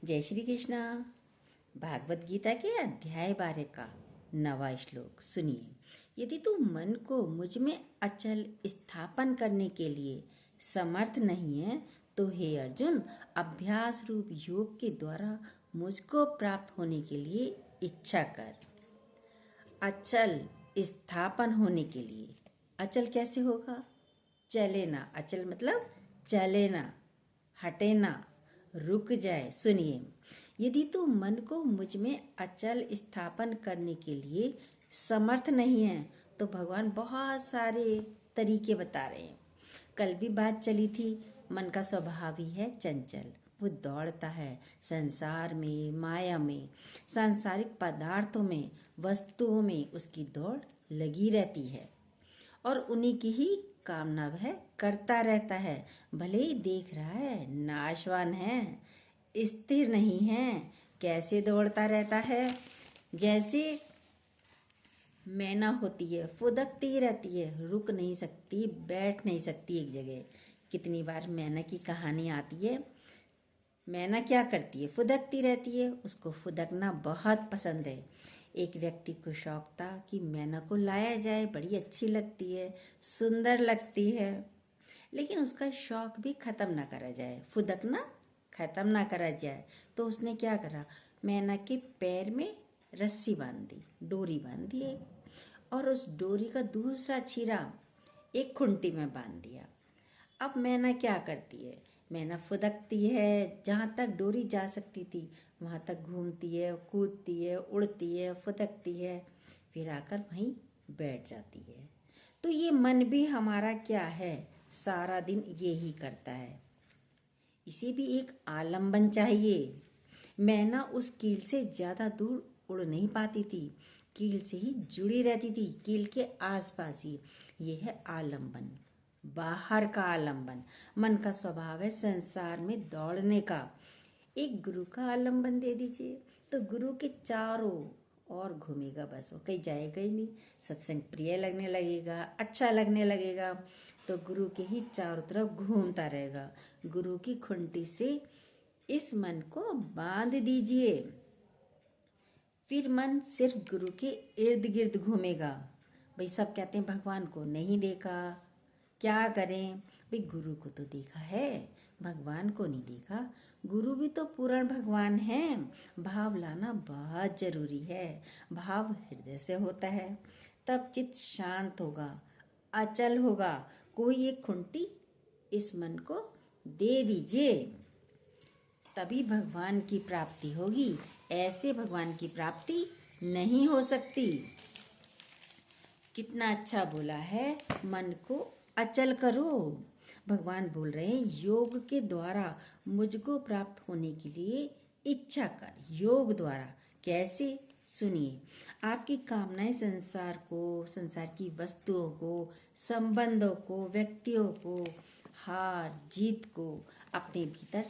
जय श्री कृष्णा। भागवत गीता के अध्याय 12 का 9वां श्लोक सुनिए। यदि तू मन को मुझ में अचल स्थापन करने के लिए समर्थ नहीं है तो हे अर्जुन, अभ्यास रूप योग के द्वारा मुझको प्राप्त होने के लिए इच्छा कर। अचल स्थापन होने के लिए अचल कैसे होगा? चले ना। अचल मतलब चले ना, हटे ना, रुक जाए। सुनिए, यदि तू मन को मुझ में अचल स्थापन करने के लिए समर्थ नहीं है तो भगवान बहुत सारे तरीके बता रहे हैं। कल भी बात चली थी, मन का स्वभाव ही है चंचल। वो दौड़ता है संसार में, माया में, सांसारिक पदार्थों में, वस्तुओं में उसकी दौड़ लगी रहती है और उन्हीं की ही कामना वह करता रहता है। भले ही देख रहा है नाशवान है, स्थिर नहीं है। कैसे दौड़ता रहता है? जैसे मैना होती है, फुदकती रहती है, रुक नहीं सकती, बैठ नहीं सकती एक जगह। कितनी बार मैना की कहानी आती है। मैना क्या करती है? फुदकती रहती है। उसको फुदकना बहुत पसंद है। एक व्यक्ति को शौक था कि मैना को लाया जाए, बड़ी अच्छी लगती है, सुंदर लगती है, लेकिन उसका शौक भी ख़त्म ना करा जाए, फुदकना ख़त्म ना करा जाए। तो उसने क्या करा? मैना के पैर में रस्सी बांध दी, डोरी बांध दी एक, और उस डोरी का दूसरा छिरा एक खुंटी में बांध दिया। अब मैना क्या करती है? मैना फुदकती है, जहाँ तक डोरी जा सकती थी वहाँ तक घूमती है, कूदती है, उड़ती है, फुदकती है, फिर आकर वहीं बैठ जाती है। तो ये मन भी हमारा क्या है? सारा दिन ये ही करता है। इसे भी एक आलंबन चाहिए। मैना उस कील से ज़्यादा दूर उड़ नहीं पाती थी, कील से ही जुड़ी रहती थी, कील के आसपास ही। ये है आलंबन, बाहर का आलंबन। मन का स्वभाव है संसार में दौड़ने का। एक गुरु का आलंबन दे दीजिए तो गुरु के चारों और घूमेगा, बस वो कहीं जाएगा ही नहीं। सत्संग प्रिय लगने लगेगा, अच्छा लगने लगेगा, तो गुरु के ही चारों तरफ घूमता रहेगा। गुरु की खुंटी से इस मन को बांध दीजिए, फिर मन सिर्फ गुरु के इर्द गिर्द घूमेगा। भाई सब कहते हैं भगवान को नहीं देखा, क्या करें? भाई गुरु को तो देखा है, भगवान को नहीं देखा। गुरु भी तो पूर्ण भगवान है। भाव लाना बहुत जरूरी है। भाव हृदय से होता है, तब चित्त शांत होगा, अचल होगा। कोई एक खुंटी इस मन को दे दीजिए, तभी भगवान की प्राप्ति होगी। ऐसे भगवान की प्राप्ति नहीं हो सकती। कितना अच्छा बोला है, मन को अचल करो। भगवान बोल रहे हैं योग के द्वारा मुझको प्राप्त होने के लिए इच्छा कर। योग द्वारा कैसे? सुनिए, आपकी कामनाएं संसार को, संसार की वस्तुओं को, संबंधों को, व्यक्तियों को, हार जीत को अपने भीतर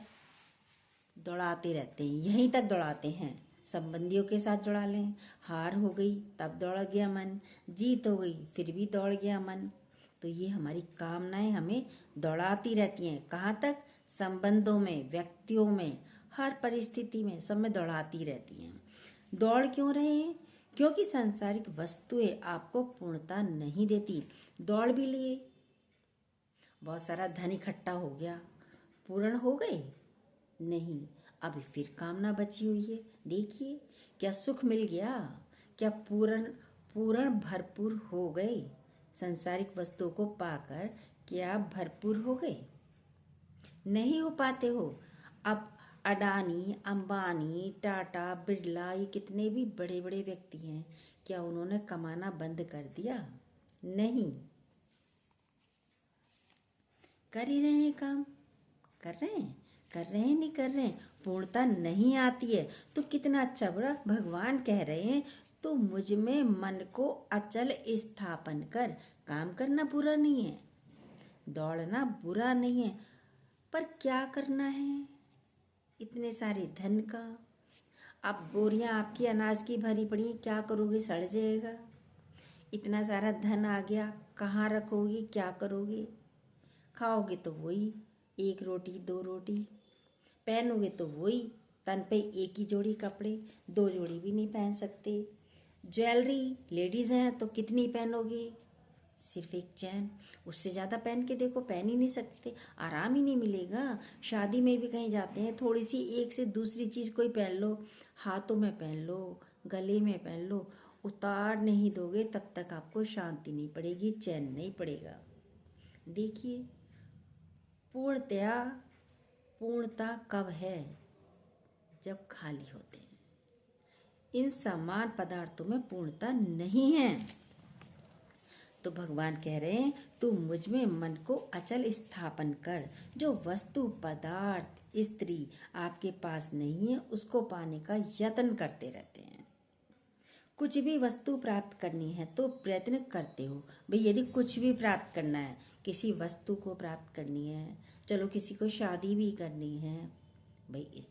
दौड़ाते रहते हैं, यहीं तक दौड़ाते हैं। संबंधियों के साथ दौड़ा लें, हार हो गई तब दौड़ गया मन, जीत हो गई फिर भी दौड़ गया मन। तो ये हमारी कामनाएं हमें दौड़ाती रहती हैं। कहाँ तक? संबंधों में, व्यक्तियों में, हर परिस्थिति में, सब में दौड़ाती रहती हैं। दौड़ क्यों रहे हैं? क्योंकि सांसारिक वस्तुएं आपको पूर्णता नहीं देती। दौड़ भी लिए, बहुत सारा धन इकट्ठा हो गया, पूर्ण हो गए नहीं, अभी फिर कामना बची हुई है। देखिए, क्या सुख मिल गया? क्या पूर्ण पूर्ण भरपूर हो गए? संसारिक वस्तुओं को पाकर क्या भरपूर हो गए? नहीं हो पाते हो। अब अडानी, अंबानी, टाटा, बिरला, ये कितने भी बड़े बड़े व्यक्ति हैं, क्या उन्होंने कमाना बंद कर दिया? नहीं, कर ही रहे हैं काम, कर रहे हैं, कर रहे हैं, नहीं कर रहे हैं। पूर्णता नहीं आती है तो कितना अच्छा बुरा भगवान कह रहे हैं, तो मुझ में मन को अचल स्थापन कर। काम करना बुरा नहीं है, दौड़ना बुरा नहीं है, पर क्या करना है? इतने सारे धन का, अब बोरियां आपकी अनाज की भरी पड़ी, क्या करोगे? सड़ जाएगा। इतना सारा धन आ गया, कहाँ रखोगे? क्या करोगे? खाओगे तो वही, एक रोटी दो रोटी, पहनोगे तो वही, तन पे एक ही जोड़ी कपड़े, 2 जोड़ी भी नहीं पहन सकते। ज्वेलरी, लेडीज़ हैं तो कितनी पहनोगे? सिर्फ एक चैन, उससे ज़्यादा पहन के देखो, पहन ही नहीं सकते, आराम ही नहीं मिलेगा। शादी में भी कहीं जाते हैं, थोड़ी सी एक से दूसरी चीज़ कोई पहन लो, हाथों में पहन लो, गले में पहन लो, उतार नहीं दोगे तब तक आपको शांति नहीं पड़ेगी, चैन नहीं पड़ेगा। देखिए, पूर्णता कब है? जब खाली होते हैं। इन समान पदार्थों में पूर्णता नहीं है। तो भगवान कह रहे हैं, तू मुझ में मन को अचल स्थापन कर। जो वस्तु, पदार्थ, स्त्री आपके पास नहीं है, उसको पाने का यत्न करते रहते हैं। कुछ भी वस्तु प्राप्त करनी है तो प्रयत्न करते हो। भाई यदि कुछ भी प्राप्त करना है, किसी वस्तु को प्राप्त करनी है, चलो किसी को शादी भी करनी है, भाई इस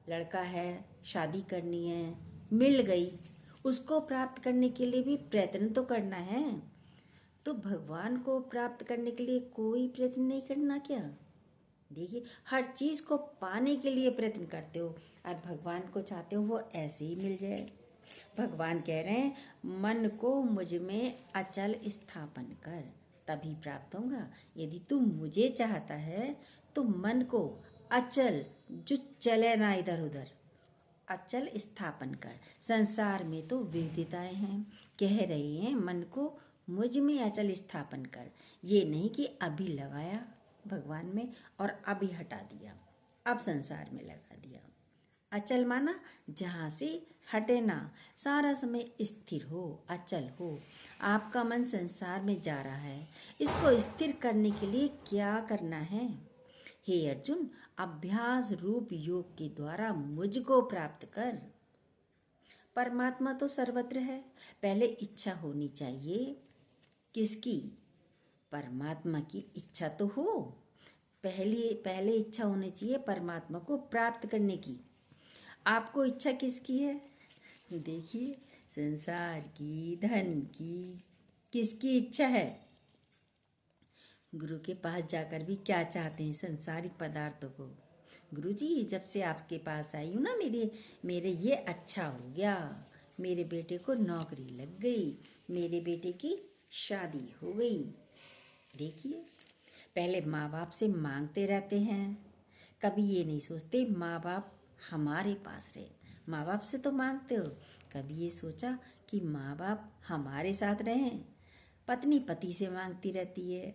लड़का है, शादी करनी है, मिल गई, उसको प्राप्त करने के लिए भी प्रयत्न तो करना है। तो भगवान को प्राप्त करने के लिए कोई प्रयत्न नहीं करना क्या? देखिए, हर चीज़ को पाने के लिए प्रयत्न करते हो और भगवान को चाहते हो वो ऐसे ही मिल जाए। भगवान कह रहे हैं, मन को मुझ में अचल स्थापन कर, तभी प्राप्त होगा। यदि तू मुझे चाहता है तो मन को अचल, जो चले ना इधर उधर, अचल स्थापन कर। संसार में तो विविधताएं हैं, कह रही हैं मन को मुझ में अचल स्थापन कर। ये नहीं कि अभी लगाया भगवान में और अभी हटा दिया, अब संसार में लगा दिया। अचल माना जहाँ से हटे ना, सारा समय स्थिर हो, अचल हो। आपका मन संसार में जा रहा है, इसको स्थिर करने के लिए क्या करना है? हे अर्जुन, अभ्यास रूप योग के द्वारा मुझको प्राप्त कर। परमात्मा तो सर्वत्र है, पहले इच्छा होनी चाहिए। किसकी? परमात्मा की इच्छा तो हो, पहले इच्छा होनी चाहिए परमात्मा को प्राप्त करने की। आपको इच्छा किसकी है? देखिए, संसार की, धन की, किसकी इच्छा है? गुरु के पास जाकर भी क्या चाहते हैं? संसारिक पदार्थों को। गुरु जी, जब से आपके पास आई हूँ ना, मेरे ये अच्छा हो गया, मेरे बेटे को नौकरी लग गई, मेरे बेटे की शादी हो गई। देखिए, पहले माँ बाप से मांगते रहते हैं, कभी ये नहीं सोचते माँ बाप हमारे पास रहे। माँ बाप से तो मांगते हो, कभी ये सोचा कि माँ बाप हमारे साथ रहें? पत्नी पति से मांगती रहती है,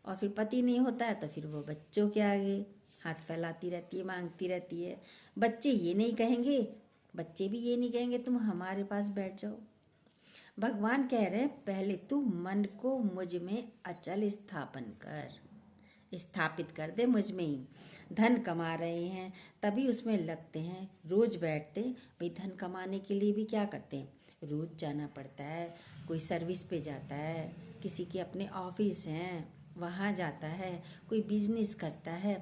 और फिर पति नहीं होता है तो फिर वो बच्चों के आगे हाथ फैलाती रहती है, मांगती रहती है। बच्चे ये नहीं कहेंगे तुम हमारे पास बैठ जाओ। भगवान कह रहे हैं, पहले तू मन को मुझ में अचल स्थापित कर दे मुझ में ही। धन कमा रहे हैं तभी उसमें लगते हैं, रोज बैठते। भाई धन कमाने के लिए भी क्या करते हैं? रोज जाना पड़ता है, कोई सर्विस पे जाता है, किसी के अपने ऑफिस हैं वहाँ जाता है, कोई बिजनेस करता है,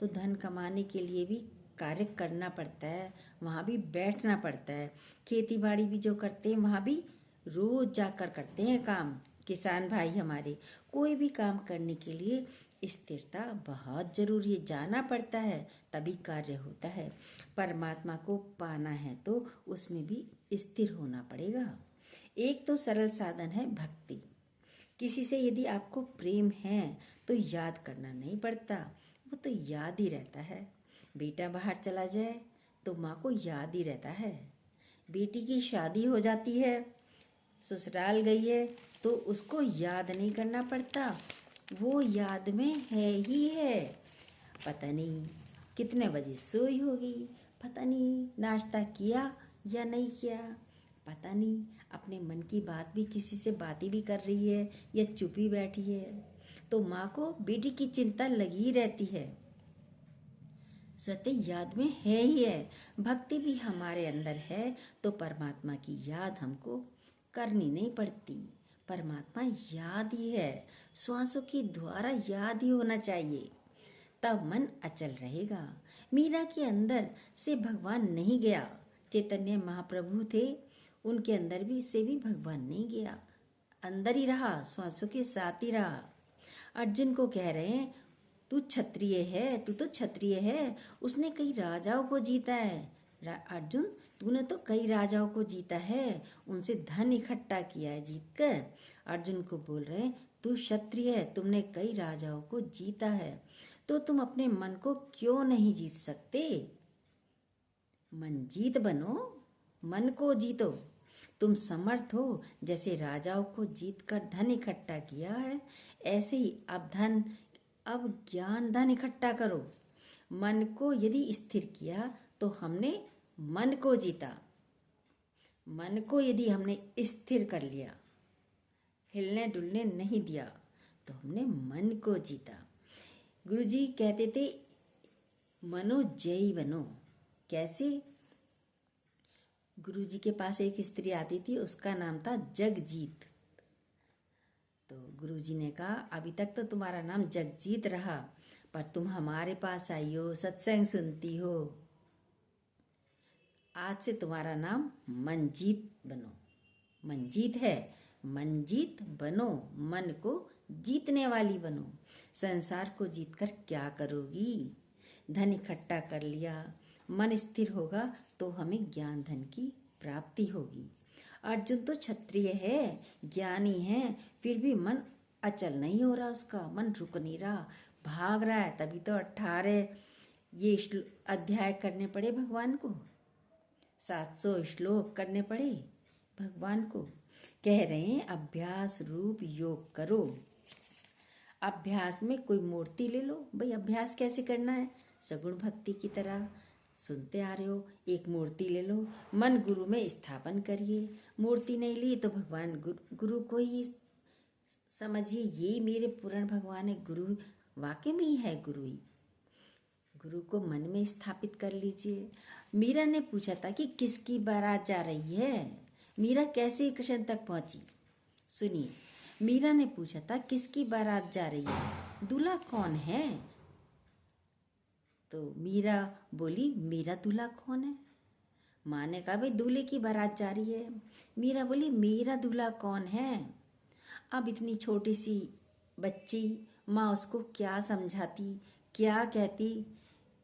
तो धन कमाने के लिए भी कार्य करना पड़ता है, वहाँ भी बैठना पड़ता है। खेती बाड़ी भी जो करते हैं वहाँ भी रोज जाकर करते हैं काम। किसान भाई हमारे, कोई भी काम करने के लिए स्थिरता बहुत जरूरी है, जाना पड़ता है तभी कार्य होता है। परमात्मा को पाना है तो उसमें भी स्थिर होना पड़ेगा। एक तो सरल साधन है भक्ति। किसी से यदि आपको प्रेम है तो याद करना नहीं पड़ता, वो तो याद ही रहता है। बेटा बाहर चला जाए तो माँ को याद ही रहता है। बेटी की शादी हो जाती है, ससुराल गई है तो उसको याद नहीं करना पड़ता, वो याद में है ही है। पता नहीं कितने बजे सोई होगी, पता नहीं नाश्ता किया या नहीं किया, पता नहीं अपने मन की बात भी किसी से बातें भी कर रही है या चुप ही बैठी है। तो माँ को बेटी की चिंता लगी रहती है। सत्य याद में है ही है। भक्ति भी हमारे अंदर है तो परमात्मा की याद हमको करनी नहीं पड़ती। परमात्मा याद ही है, श्वासों के द्वारा याद ही होना चाहिए, तब मन अचल रहेगा। मीरा के अंदर से भगवान नहीं गया, चैतन्य महाप्रभु थे, उनके अंदर भी से भी भगवान नहीं गया, अंदर ही रहा, श्वासों के साथ ही रहा। अर्जुन को कह रहे हैं, तू क्षत्रिय है, तू तो क्षत्रिय है, उसने कई राजाओं को जीता है। अर्जुन, तूने तो कई राजाओं को जीता है, उनसे धन इकट्ठा किया है जीतकर। अर्जुन को बोल रहे, तू क्षत्रिय है, तुमने कई राजाओं को जीता है, तो तुम अपने मन को क्यों नहीं जीत सकते? मंजीत बनो, मन को जीतो। तुम समर्थ हो, जैसे राजाओं को जीतकर धन इकट्ठा किया है, ऐसे ही अब ज्ञान धन इकट्ठा करो। मन को यदि स्थिर किया तो हमने मन को जीता। मन को यदि हमने स्थिर कर लिया, हिलने डुलने नहीं दिया, तो हमने मन को जीता। गुरुजी कहते थे, मनो जयी बनो। कैसे? गुरुजी के पास एक स्त्री आती थी, उसका नाम था जगजीत। तो गुरुजी ने कहा, अभी तक तो तुम्हारा नाम जगजीत रहा, पर तुम हमारे पास आई हो, सत्संग सुनती हो, आज से तुम्हारा नाम मंजीत बनो। मंजीत है, मंजीत बनो, मन को जीतने वाली बनो। संसार को जीतकर क्या करोगी? धन इकट्ठा कर लिया, मन स्थिर होगा तो हमें ज्ञान धन की प्राप्ति होगी। अर्जुन तो क्षत्रिय है, ज्ञानी है, फिर भी मन अचल नहीं हो रहा, उसका मन रुक नहीं रहा, भाग रहा है। तभी तो 18 ये अध्याय करने पड़े भगवान को, 700 श्लोक करने पड़े भगवान को। कह रहे हैं अभ्यास रूप योग करो। अभ्यास में कोई मूर्ति ले लो। भाई अभ्यास कैसे करना है? सगुण भक्ति की तरह सुनते आ रहे हो, एक मूर्ति ले लो, मन गुरु में स्थापन करिए। मूर्ति नहीं ली तो भगवान गुरु को ही समझिए, यही मेरे पूर्ण भगवान है। गुरु वाकई में ही है, गुरु ही। गुरु को मन में स्थापित कर लीजिए। मीरा ने पूछा था कि किसकी बारात जा रही है? मीरा कैसे कृष्ण तक पहुंची? सुनिए, मीरा ने पूछा था किसकी बारात जा रही है, दूल्हा कौन है? तो मीरा बोली, मेरा दूल्हा कौन है? माँ ने कहा, भाई दूल्हे की बारात जा रही है। मीरा बोली, मेरा दूल्हा कौन है? अब इतनी छोटी सी बच्ची, माँ उसको क्या समझाती, क्या कहती?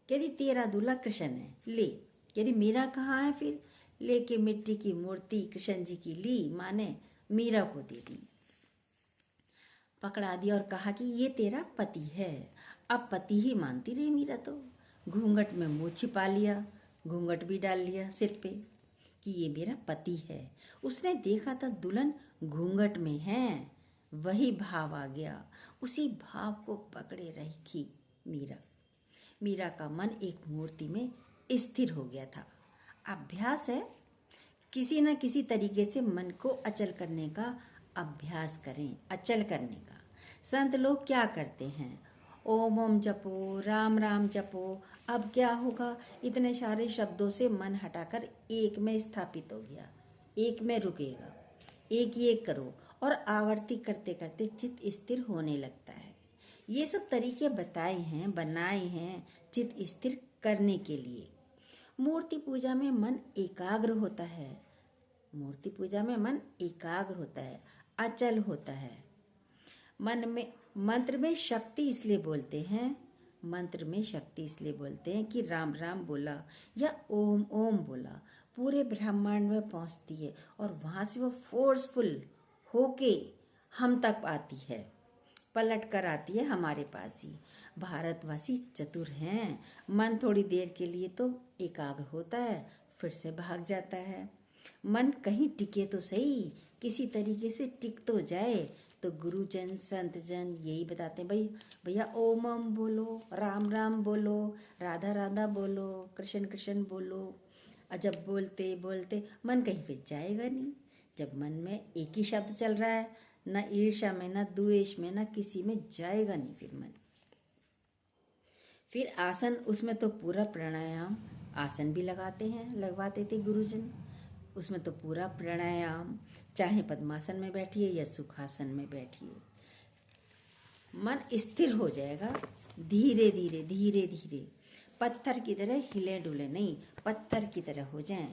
कहती तेरा दूल्हा कृष्ण है, ले। कहती मेरा कहाँ है? फिर लेके मिट्टी की मूर्ति कृष्ण जी की ली, माँ ने मीरा को दे दी, पकड़ा दिया और कहा कि ये तेरा पति है। अब पति ही मानती रही मीरा तो। घूंघट में मुँह छिपा लिया, घूंघट भी डाल लिया सिर पे कि ये मेरा पति है। उसने देखा था दुल्हन घूंघट में है, वही भाव आ गया, उसी भाव को पकड़े रही मीरा। मीरा का मन एक मूर्ति में स्थिर हो गया था। अभ्यास है, किसी न किसी तरीके से मन को अचल करने का अभ्यास करें, अचल करने का। संत लोग क्या करते हैं? ओम ओम जपो, राम राम जपो। अब क्या होगा? इतने सारे शब्दों से मन हटाकर एक में स्थापित हो गया, एक में रुकेगा। एक ही एक करो और आवर्ती करते करते चित्त स्थिर होने लगता है। ये सब तरीके बनाए हैं चित्त स्थिर करने के लिए। मूर्ति पूजा में मन एकाग्र होता है, मूर्ति पूजा में मन एकाग्र होता है, अचल होता है। मन में मंत्र में शक्ति इसलिए बोलते हैं, मंत्र में शक्ति इसलिए बोलते हैं कि राम राम बोला या ओम ओम बोला पूरे ब्रह्मांड में पहुंचती है और वहाँ से वो फोर्सफुल होके हम तक आती है, पलट कर आती है हमारे पास ही। भारतवासी चतुर हैं, मन थोड़ी देर के लिए तो एकाग्र होता है, फिर से भाग जाता है। मन कहीं टिके तो सही, किसी तरीके से टिक तो जाए। तो गुरुजन संत जन यही बताते हैं, भाई भैया ओम ओम बोलो, राम राम बोलो, राधा राधा बोलो, कृष्ण कृष्ण बोलो। और जब बोलते बोलते मन कहीं फिर जाएगा नहीं। जब मन में एक ही शब्द चल रहा है, न ईर्ष्या में, न द्वेष में, न किसी में जाएगा नहीं फिर मन। फिर आसन, उसमें तो पूरा प्राणायाम, आसन भी लगवाते थे गुरुजन। उसमें तो पूरा प्राणायाम, चाहे पद्मासन में बैठिए या सुखासन में बैठिए, मन स्थिर हो जाएगा। धीरे धीरे धीरे धीरे पत्थर की तरह हिले डुले नहीं, पत्थर की तरह हो जाएं।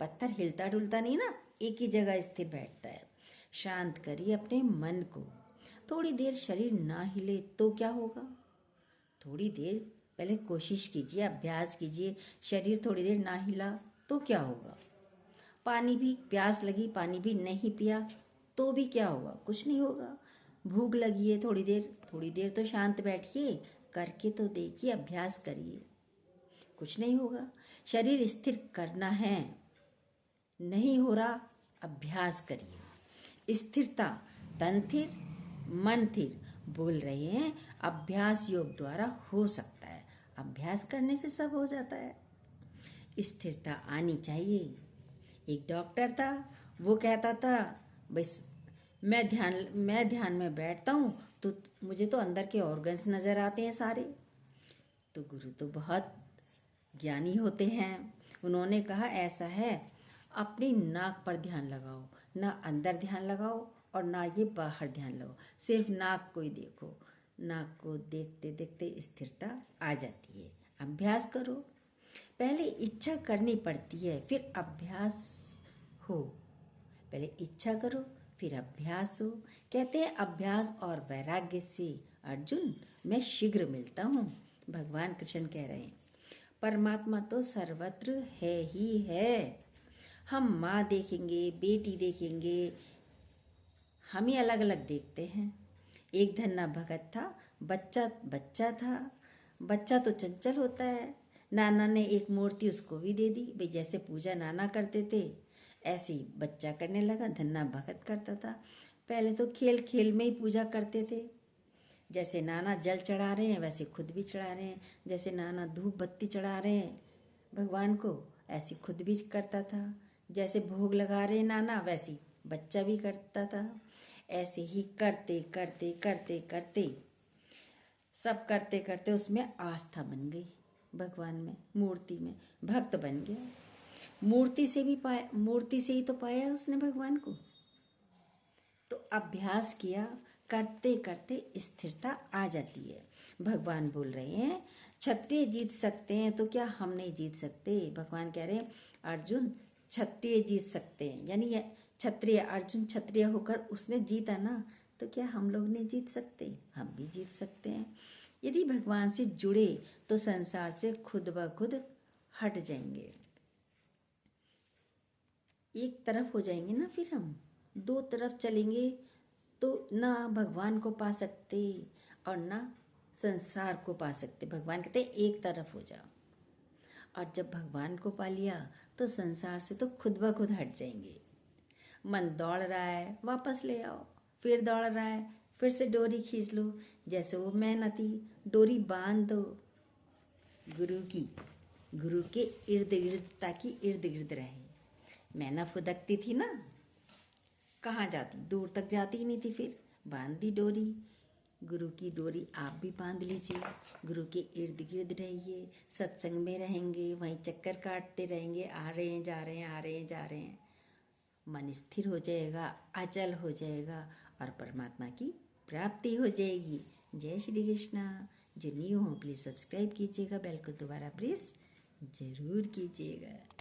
पत्थर हिलता डुलता नहीं ना, एक ही जगह स्थिर बैठता है। शांत करिए अपने मन को। थोड़ी देर शरीर ना हिले तो क्या होगा? थोड़ी देर पहले कोशिश कीजिए, अभ्यास कीजिए। शरीर थोड़ी देर ना हिला तो क्या होगा? पानी भी, प्यास लगी, पानी भी नहीं पिया तो भी क्या होगा? कुछ नहीं होगा। भूख लगी है, थोड़ी देर तो शांत बैठिए, करके तो देखिए, अभ्यास करिए, कुछ नहीं होगा। शरीर स्थिर करना है, नहीं हो रहा, अभ्यास करिए। स्थिरता, तन स्थिर, मन स्थिर बोल रहे हैं, अभ्यास योग द्वारा हो सकता है। अभ्यास करने से सब हो जाता है। स्थिरता आनी चाहिए। एक डॉक्टर था, वो कहता था बस मैं ध्यान में बैठता हूँ तो मुझे तो अंदर के ऑर्गन्स नज़र आते हैं सारे। तो गुरु तो बहुत ज्ञानी होते हैं, उन्होंने कहा ऐसा है, अपनी नाक पर ध्यान लगाओ, ना अंदर ध्यान लगाओ और ना ये बाहर ध्यान लगाओ, सिर्फ नाक को ही देखो। नाक को देखते देखते स्थिरता आ जाती है। अभ्यास करो। पहले इच्छा करनी पड़ती है, फिर अभ्यास हो। पहले इच्छा करो, फिर अभ्यास हो। कहते हैं अभ्यास और वैराग्य से अर्जुन मैं शीघ्र मिलता हूँ। भगवान कृष्ण कह रहे हैं परमात्मा तो सर्वत्र है ही है। हम माँ देखेंगे, बेटी देखेंगे, हम ही अलग अलग देखते हैं। एक धन्ना भगत था, बच्चा था। बच्चा तो चंचल होता है। नाना ने एक मूर्ति उसको भी दे दी भाई, जैसे पूजा नाना करते थे ऐसे ही बच्चा करने लगा। धन्ना भगत करता था। पहले तो खेल खेल में ही पूजा करते थे। जैसे नाना जल चढ़ा रहे हैं वैसे खुद भी चढ़ा रहे हैं, जैसे नाना धूप बत्ती चढ़ा रहे हैं भगवान को ऐसे खुद भी करता था। जैसे भोग लगा रहे हैं नाना वैसे बच्चा भी करता था। ऐसे ही करते करते करते करते सब करते करते उसमें आस्था बन गई, भगवान में, मूर्ति में भक्त बन गया। मूर्ति से ही तो पाया उसने भगवान को। तो अभ्यास किया, करते करते स्थिरता आ जाती है। भगवान बोल रहे हैं क्षत्रिय जीत सकते हैं तो क्या हम नहीं जीत सकते? भगवान कह रहे हैं अर्जुन क्षत्रिय जीत सकते हैं, यानी क्षत्रिय, अर्जुन क्षत्रिय होकर उसने जीता ना, तो क्या हम लोग नहीं जीत सकते? हम भी जीत सकते हैं। यदि भगवान से जुड़े तो संसार से खुद ब खुद हट जाएंगे, एक तरफ हो जाएंगे ना। फिर हम दो तरफ चलेंगे तो ना भगवान को पा सकते और ना संसार को पा सकते। भगवान कहते हैं एक तरफ हो जाओ, और जब भगवान को पा लिया तो संसार से तो खुद ब खुद हट जाएंगे। मन दौड़ रहा है वापस ले आओ, फिर दौड़ रहा है फिर से डोरी खींच लो, जैसे वो मेहनती डोरी बांध दो गुरु के इर्द गिर्द, ताकि इर्द गिर्द रहे। मैना फुदकती थी ना, कहाँ जाती, दूर तक जाती ही नहीं थी। फिर बांध दी डोरी, गुरु की डोरी आप भी बांध लीजिए। गुरु के इर्द गिर्द रहिए, सत्संग में रहेंगे, वहीं चक्कर काटते रहेंगे, आ रहे हैं जा रहे हैं, आ रहे हैं जा रहे हैं। मन स्थिर हो जाएगा, अचल हो जाएगा और परमात्मा की प्राप्ति हो जाएगी। जय श्री कृष्णा। जो न्यू हो प्लीज़ सब्सक्राइब कीजिएगा, बेल को दोबारा प्रेस जरूर कीजिएगा।